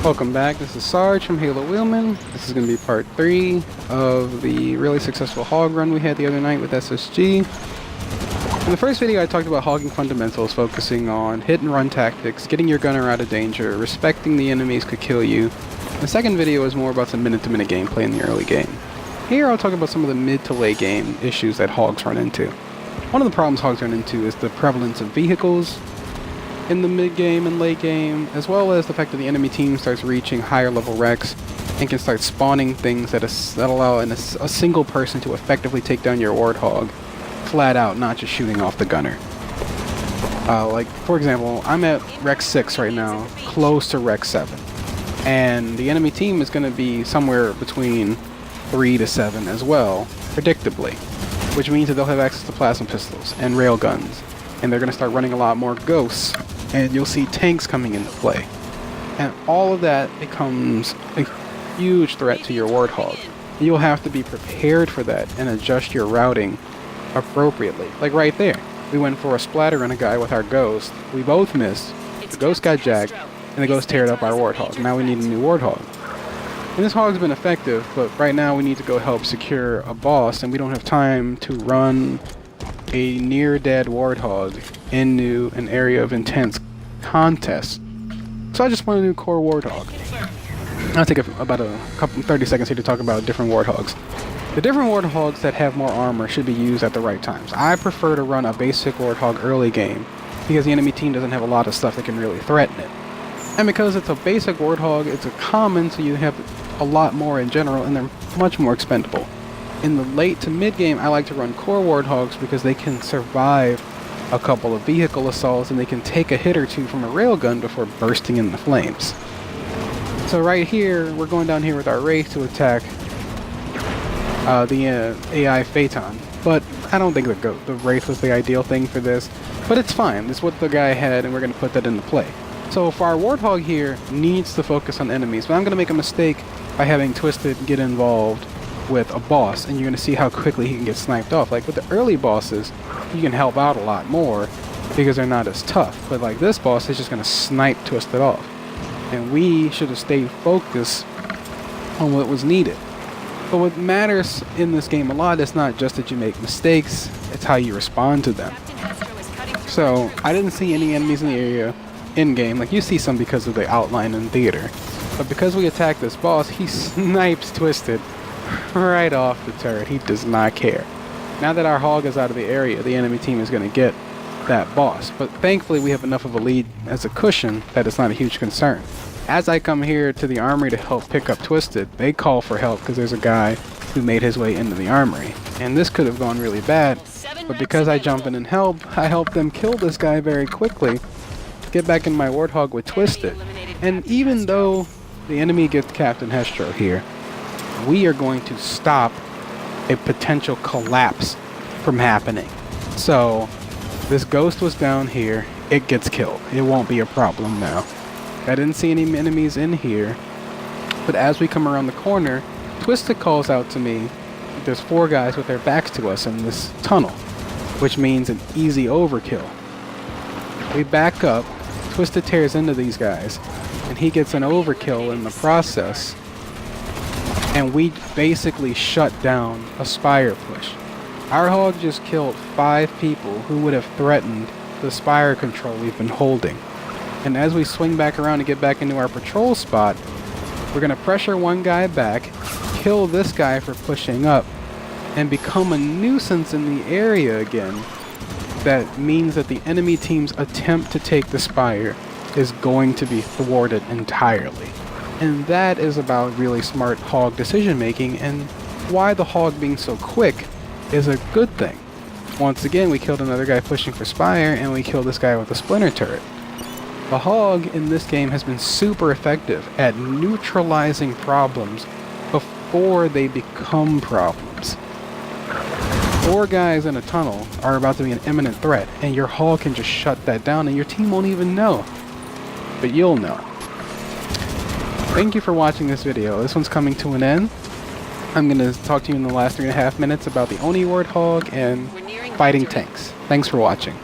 Welcome back, this is Sarge from Halo Wheelman. This is going to be part 3 of the really successful hog run we had the other night with SSG. In the first video I talked about hogging fundamentals, focusing on hit and run tactics, getting your gunner out of danger, respecting the enemies could kill you. The second video is more about some minute-to-minute gameplay in the early game. Here I'll talk about some of the mid to late game issues that hogs run into. One of the problems hogs run into is the prevalence of vehicles in the mid-game and late game, as well as the fact that the enemy team starts reaching higher level wrecks and can start spawning things that allow a single person to effectively take down your Warthog flat out, not just shooting off the gunner. Like, for example, I'm at Wreck 6 right now, close to Wreck 7. And the enemy team is going to be somewhere between 3 to 7 as well, predictably. Which means that they'll have access to plasma pistols and railguns. And they're going to start running a lot more ghosts. And you'll see tanks coming into play. And all of that becomes a huge threat to your Warthog. You'll have to be prepared for that and adjust your routing appropriately. Like right there. We went for a splatter on a guy with our ghost. We both missed. The ghost got jacked. And the ghost teared up our Warthog. Now we need a new Warthog. And this hog's been effective, but right now we need to go help secure a boss, and we don't have time to run a near-dead Warthog into an area of intense contest. So I just want a new core Warthog. I'll take about a couple 30 seconds here to talk about different Warthogs. The different Warthogs that have more armor should be used at the right times. I prefer to run a basic Warthog early game because the enemy team doesn't have a lot of stuff that can really threaten it. And because it's a basic Warthog, it's a common, so you have a lot more in general, and they're much more expendable. In the late to mid game, I like to run core Warthogs because they can survive a couple of vehicle assaults, and they can take a hit or two from a railgun before bursting in the flames. So right here, we're going down here with our Wraith to attack the AI Phaeton. But I don't think the Wraith was the ideal thing for this, but it's fine. It's what the guy had, and we're going to put that into play. So for our Warthog here, needs to focus on enemies, but I'm going to make a mistake by having Twisted get involved with a boss, and you're going to see how quickly he can get sniped off. Like with the early bosses, you can help out a lot more because they're not as tough, but like this boss is just going to snipe Twisted off. And we should have stayed focused on what was needed. But what matters in this game a lot is not just that you make mistakes, it's how you respond to them. So I didn't see any enemies in the area in-game. Like, you see some because of the outline in theater. But because we attack this boss, he snipes Twisted right off the turret. He does not care. Now that our hog is out of the area, the enemy team is going to get that boss. But thankfully, we have enough of a lead as a cushion that it's not a huge concern. As I come here to the armory to help pick up Twisted, they call for help because there's a guy who made his way into the armory. And this could have gone really bad. But because I jump in and help, I help them kill this guy very quickly. Get back in my Warthog with Twisted. And even though the enemy gets Captain Hestro here, we are going to stop a potential collapse from happening. So this ghost was down here, it gets killed. It won't be a problem now. I didn't see any enemies in here, but as we come around the corner, Twisted calls out to me. There's 4 guys with their backs to us in this tunnel, which means an easy overkill. We back up. Twisted tears into these guys, and he gets an overkill in the process, and we basically shut down a Spire push. Our hog just killed 5 people who would have threatened the Spire control we've been holding. And as we swing back around to get back into our patrol spot, we're going to pressure one guy back, kill this guy for pushing up, and become a nuisance in the area again. That means that the enemy team's attempt to take the Spire is going to be thwarted entirely. And that is about really smart hog decision making, and why the hog being so quick is a good thing. Once again, we killed another guy pushing for Spire, and we killed this guy with a splinter turret. The hog in this game has been super effective at neutralizing problems before they become problems. 4 guys in a tunnel are about to be an imminent threat, and your hog can just shut that down, and your team won't even know. But you'll know. Thank you for watching this video. This one's coming to an end. I'm going to talk to you in the last 3.5 minutes about the Oni Warthog and fighting tanks. Thanks for watching.